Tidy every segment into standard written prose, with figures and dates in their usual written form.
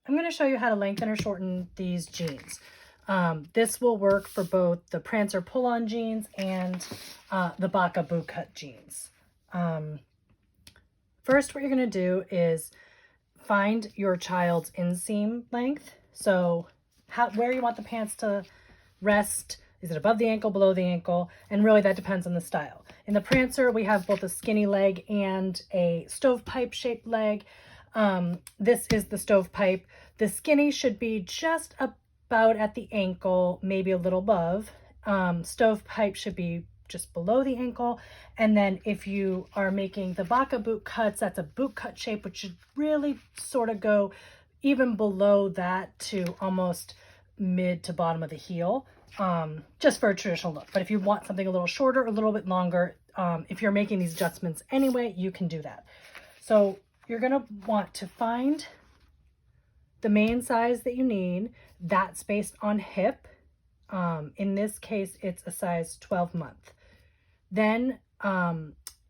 I'm going to show you how to lengthen or shorten these jeans. This will work for both the Prancer pull-on jeans and the Bacca Bootcut jeans. First, what you're going to do is find your child's inseam length. So where you want the pants to rest. Is it above the ankle, below the ankle? And really that depends on the style. In the Prancer, we have both a skinny leg and a stovepipe shaped leg. This is the stovepipe. The skinny should be just about at the ankle, maybe a little above. Stovepipe should be just below the ankle. And then if you are making the Bacca boot cuts, that's a boot cut shape, which should really sort of go even below that to almost mid to bottom of the heel, just for a traditional look. But if you want something a little shorter, a little bit longer, if you're making these adjustments anyway, you can do that. So you're going to want to find the main size that you need. That's based on hip. In this case, it's a size 12 month. Then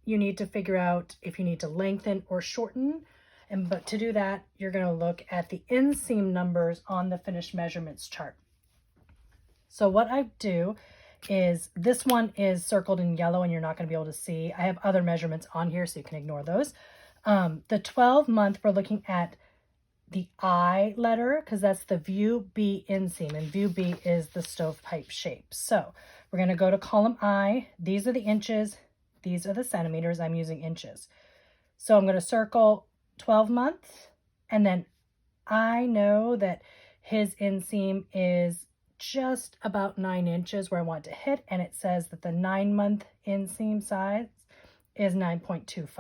you need to figure out if you need to lengthen or shorten. But to do that, you're going to look at the inseam numbers on the finished measurements chart. So what I do is, this one is circled in yellow and you're not going to be able to see. I have other measurements on here, so you can ignore those. The 12 month, we're looking at the I letter because that's the view B inseam, and view B is the stovepipe shape. So we're going to go to column I. These are the inches. These are the centimeters. I'm using inches. So I'm going to circle 12 months, and then I know that his inseam is just about 9 inches where I want to hit, and it says that the 9-month inseam size is 9.25.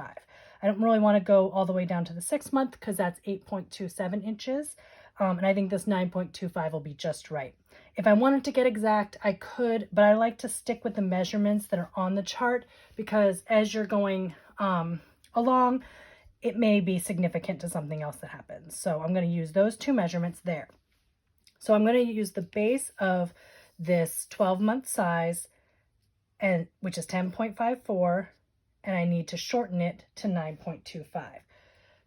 I don't really want to go all the way down to the 6-month because that's 8.27 inches, and I think this 9.25 will be just right. If I wanted to get exact, I could, but I like to stick with the measurements that are on the chart because as you're going along, it may be significant to something else that happens. So I'm going to use those two measurements there. So I'm going to use the base of this 12-month size, and which is 10.54, and I need to shorten it to 9.25.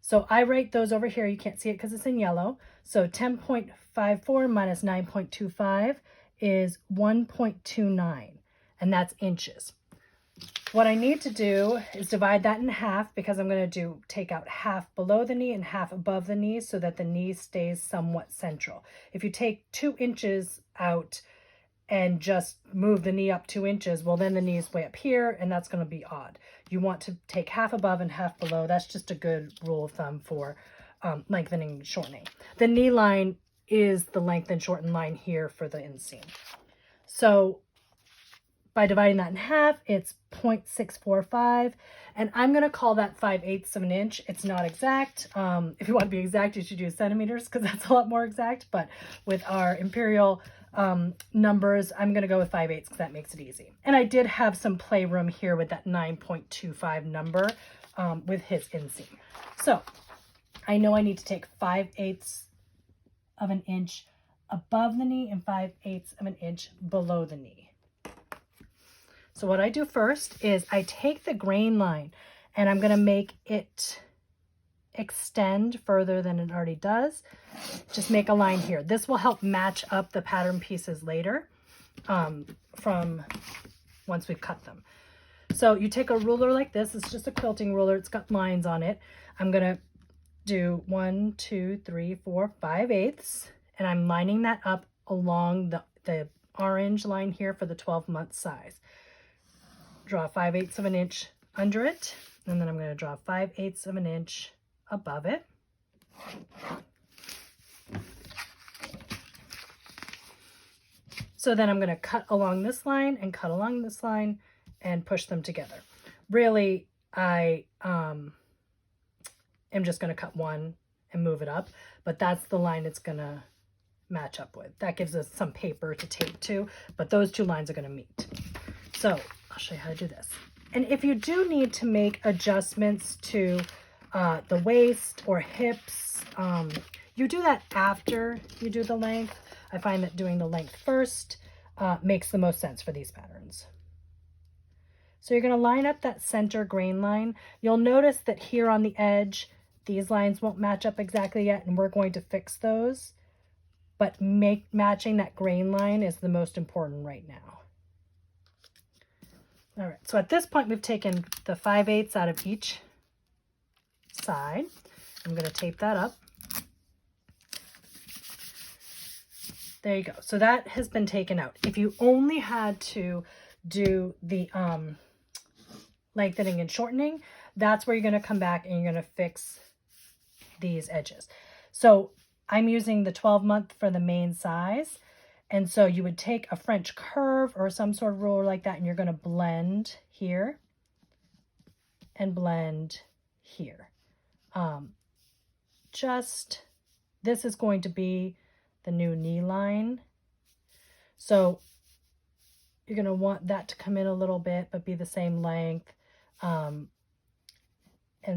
So I write those over here. You can't see it because it's in yellow. So 10.54 minus 9.25 is 1.29, and that's inches. What I need to do is divide that in half because I'm going to take out half below the knee and half above the knee so that the knee stays somewhat central. If you take 2 inches out and just move the knee up 2 inches, well, then the knee is way up here, and that's going to be odd. You want to take half above and half below. That's just a good rule of thumb for lengthening and shortening. The knee line is the length and shorten line here for the inseam. So by dividing that in half, it's 0.645, and I'm going to call that 5/8 of an inch. It's not exact. If you want to be exact, you should use centimeters because that's a lot more exact, but with our imperial numbers, I'm going to go with 5/8 because that makes it easy. And I did have some playroom here with that 9.25 number with his inseam. So I know I need to take 5/8 of an inch above the knee and 5/8 of an inch below the knee. So what I do first is I take the grain line and I'm going to make it extend further than it already does. Just make a line here. This will help match up the pattern pieces later from once we've cut them. So you take a ruler like this. It's just a quilting ruler. It's got lines on it. I'm going to do 1, 2, 3, 4, 5/8, and I'm lining that up along the orange line here for the 12-month size. Draw 5/8 of an inch under it, and then I'm going to draw 5/8 of an inch above it. So then I'm going to cut along this line and cut along this line and push them together. Really, I am just going to cut one and move it up, but that's the line it's going to match up with. That gives us some paper to tape to, but those two lines are going to meet. So I'll show you how to do this. And if you do need to make adjustments to the waist or hips, you do that after you do the length. I find that doing the length first makes the most sense for these patterns. So you're going to line up that center grain line. You'll notice that here on the edge, these lines won't match up exactly yet, and we're going to fix those. But matching that grain line is the most important right now. All right, so at this point, we've taken the 5/8 out of each side. I'm going to tape that up. There you go. So that has been taken out. If you only had to do the lengthening and shortening, that's where you're going to come back and you're going to fix these edges. So I'm using the 12-month for the main size. And so you would take a French curve or some sort of ruler like that, and you're going to blend here and blend here. This is going to be the new knee line. So you're going to want that to come in a little bit, but be the same length, and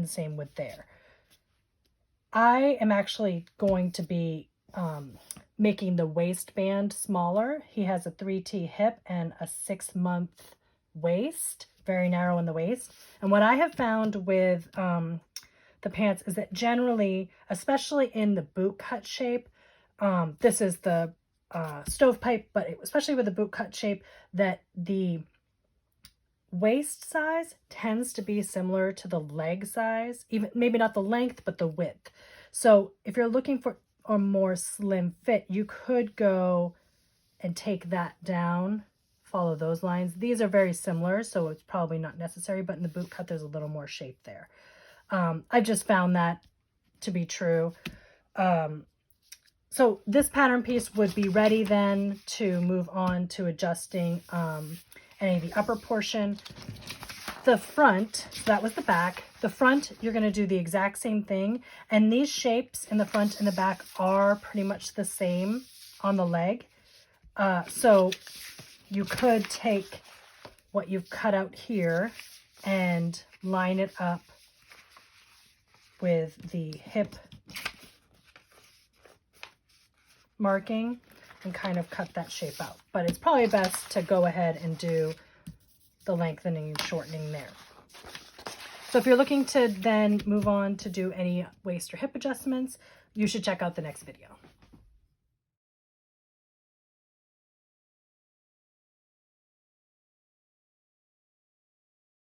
same with there. I am actually going to be making the waistband smaller. He has a 3T hip and a 6-month waist, very narrow in the waist. And what I have found with the pants is that generally, especially in the boot cut shape, this is the stovepipe, but especially with the boot cut shape, that the waist size tends to be similar to the leg size, even maybe not the length, but the width. So if you're looking for a more slim fit, you could go and take that down, follow those lines. These are very similar, so it's probably not necessary, but in the boot cut, there's a little more shape there. I've just found that to be true. So this pattern piece would be ready then to move on to adjusting any of the upper portion. The front, so that was the back. The front, you're going to do the exact same thing. And these shapes in the front and the back are pretty much the same on the leg. So you could take what you've cut out here and line it up with the hip marking and kind of cut that shape out. But it's probably best to go ahead and do the lengthening and shortening there. So if you're looking to then move on to do any waist or hip adjustments, you should check out the next video.